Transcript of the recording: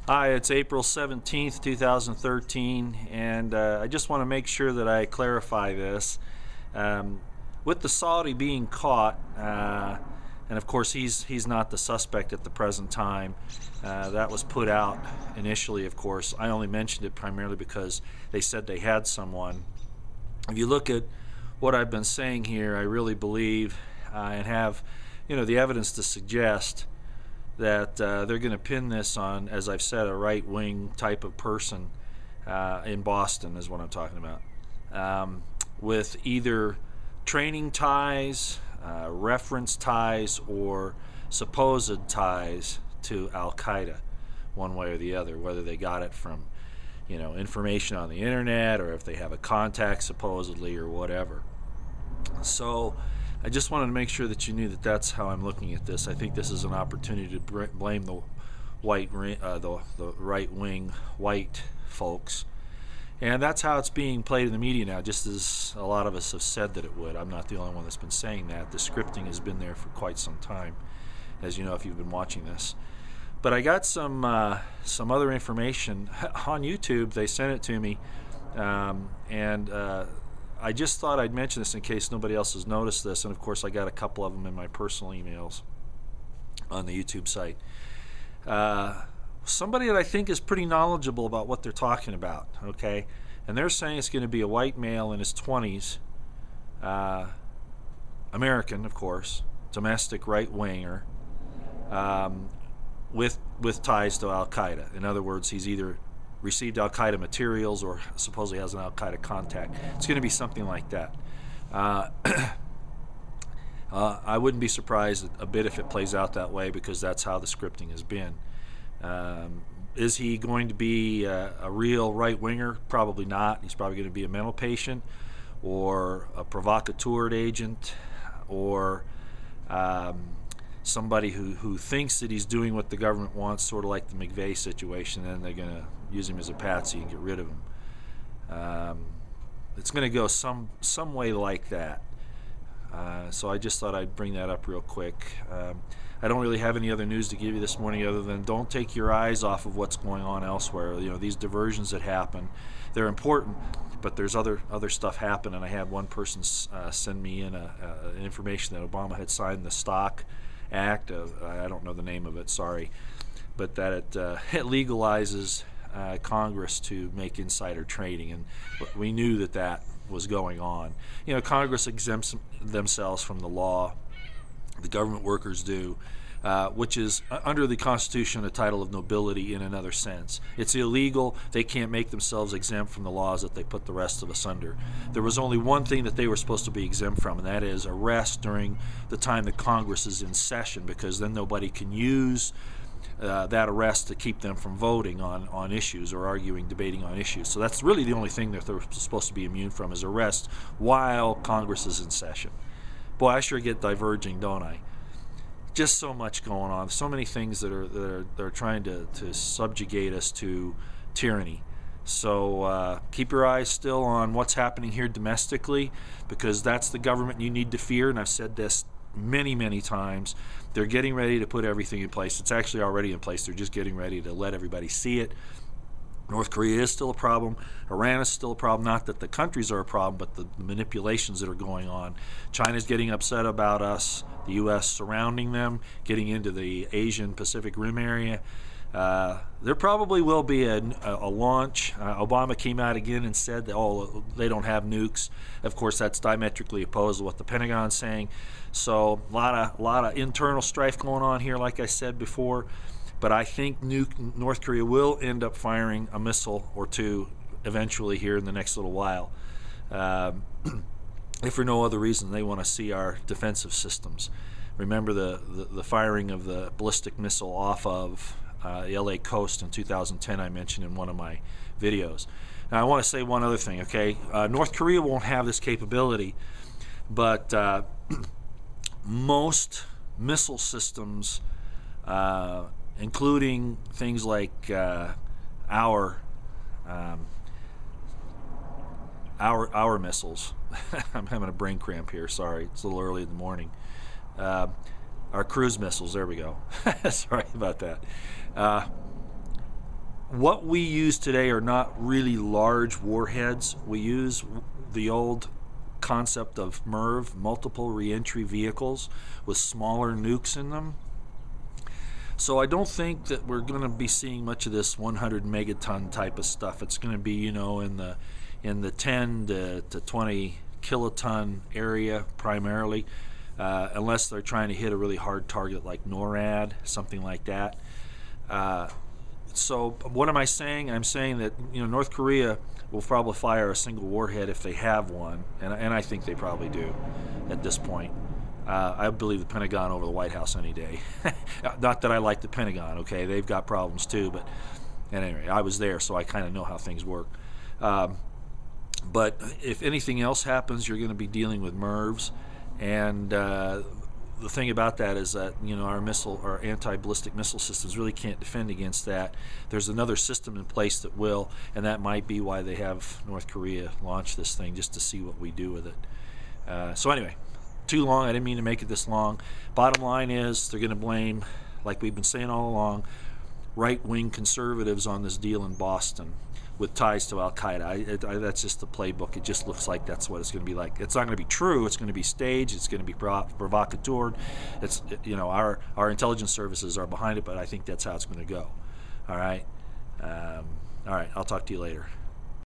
Hi, it's April 17th, 2013, and I just want to make sure that I clarify this. With the Saudi being caught, and of course he's not the suspect at the present time, that was put out initially, of course. I only mentioned it primarily because they said they had someone. If you look at what I've been saying here, I really believe and have the evidence to suggest that they're going to pin this on, as I've said, a right-wing type of person in Boston is what I'm talking about, with either training ties, reference ties, or supposed ties to Al-Qaeda, one way or the other, whether they got it from information on the internet or if they have a contact supposedly or whatever. So I just wanted to make sure that you knew that that's how I'm looking at this. I think this is an opportunity to blame the right-wing white folks, and that's how it's being played in the media now, just as a lot of us have said that it would. I'm not the only one that's been saying that. The scripting has been there for quite some time, as you know if you've been watching this. But I got some other information on YouTube. They sent it to me, and I just thought I'd mention this in case nobody else has noticed this, and of course I got a couple of them in my personal emails on the YouTube site. Somebody that I think is pretty knowledgeable about what they're talking about, okay? And they're saying it's going to be a white male in his 20s, American, of course, domestic right-winger, with ties to Al-Qaeda. In other words, he's either received Al-Qaeda materials or supposedly has an Al-Qaeda contact. It's going to be something like that. I wouldn't be surprised a bit if it plays out that way, because that's how the scripting has been. Is he going to be a real right-winger? Probably not. He's probably going to be a mental patient or a provocateur agent, or somebody who thinks that he's doing what the government wants, sort of like the McVeigh situation, and they're going to use him as a patsy and get rid of him. It's going to go some way like that. So I just thought I'd bring that up real quick. I don't really have any other news to give you this morning other than don't take your eyes off of what's going on elsewhere. These diversions that happen, they're important, but there's other stuff happening. I had one person send me in information that Obama had signed the Stock Act. I don't know the name of it, sorry, but that it legalizes Congress to make insider trading, and we knew that was going on. Congress exempts themselves from the law. The government workers do, which is under the Constitution a title of nobility in another sense. It's illegal. They can't make themselves exempt from the laws that they put the rest of us under. There was only one thing that they were supposed to be exempt from, and that is arrest during the time that Congress is in session, because then nobody can use that arrest to keep them from voting on issues or debating on issues. So that's really the only thing that they're supposed to be immune from, is arrest while Congress is in session. Boy, I sure get diverging, don't I? Just so much going on, so many things that are trying to subjugate us to tyranny. So keep your eyes still on what's happening here domestically, because that's the government you need to fear, and I've said this many times. They're getting ready to put everything in place. It's actually already in place. They're just getting ready to let everybody see it. North Korea is still a problem. Iran is still a problem. Not that the countries are a problem, but the manipulations that are going on. China's getting upset about us, the U.S. surrounding them, getting into the Asian Pacific Rim area. There probably will be a launch. Obama came out again and said that, they don't have nukes. Of course, that's diametrically opposed to what the Pentagon's saying. So a lot of internal strife going on here, like I said before. But I think North Korea will end up firing a missile or two eventually here in the next little while. If for no other reason, they want to see our defensive systems. Remember the firing of the ballistic missile off of the LA coast in 2010 I mentioned in one of my videos. Now I want to say one other thing, okay? North Korea won't have this capability, but most missile systems, including things like our missiles. I'm having a brain cramp here, sorry, it's a little early in the morning. Our cruise missiles, there we go. Sorry about that. What we use today are not really large warheads. We use the old concept of MIRV, multiple reentry vehicles, with smaller nukes in them. So I don't think that we're going to be seeing much of this 100 megaton type of stuff. It's going to be, you know, in the 10 to 20 kiloton area primarily, unless they're trying to hit a really hard target like NORAD, something like that. So what am I saying? I'm saying that, you know, North Korea will probably fire a single warhead if they have one, and I think they probably do at this point. I believe the Pentagon over the White House any day. Not that I like the Pentagon, okay? They've got problems too, but anyway, I was there, so I kind of know how things work. But if anything else happens, you're going to be dealing with MIRVs, and the thing about that is that, you know, our anti-ballistic missile systems really can't defend against that. There's another system in place that will, and that might be why they have North Korea launch this thing, just to see what we do with it. So anyway, too long. I didn't mean to make it this long. Bottom line is they're going to blame, like we've been saying all along, right-wing conservatives on this deal in Boston with ties to Al-Qaeda. That's just the playbook. It just looks like that's what it's going to be like. It's not going to be true. It's going to be staged. It's going to be provocateur. It's, you know, our intelligence services are behind it, but I think that's how it's going to go. All right. All right. I'll talk to you later.